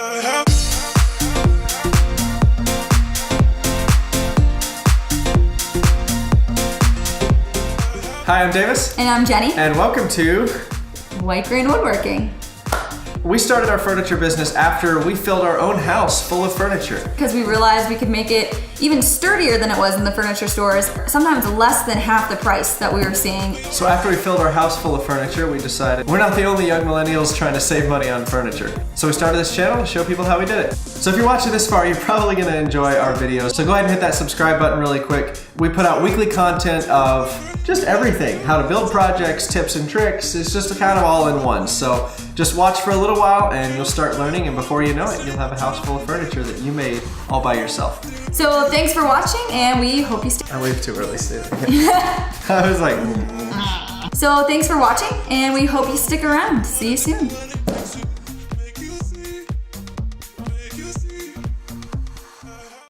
Hi, I'm Davis. And I'm Jenny. And welcome to White Grain Woodworking. We started our furniture business after we filled our own house full of furniture. Because we realized we could make it even sturdier than it was in the furniture stores, sometimes less than half the price that we were seeing. So after we filled our house full of furniture, we decided we're not the only young millennials trying to save money on furniture. So we started this channel to show people how we did it. So if you're watching this far, you're probably gonna enjoy our videos. So go ahead and hit that subscribe button really quick. We put out weekly content of just everything. How to build projects, tips and tricks. It's just kind of all in one. So just watch for a little while and you'll start learning, and before you know it, you'll have a house full of furniture that you made all by yourself. So thanks for watching, and we hope you stay. I waved too early, Steve. I was like... So thanks for watching, and we hope you stick around. See you soon.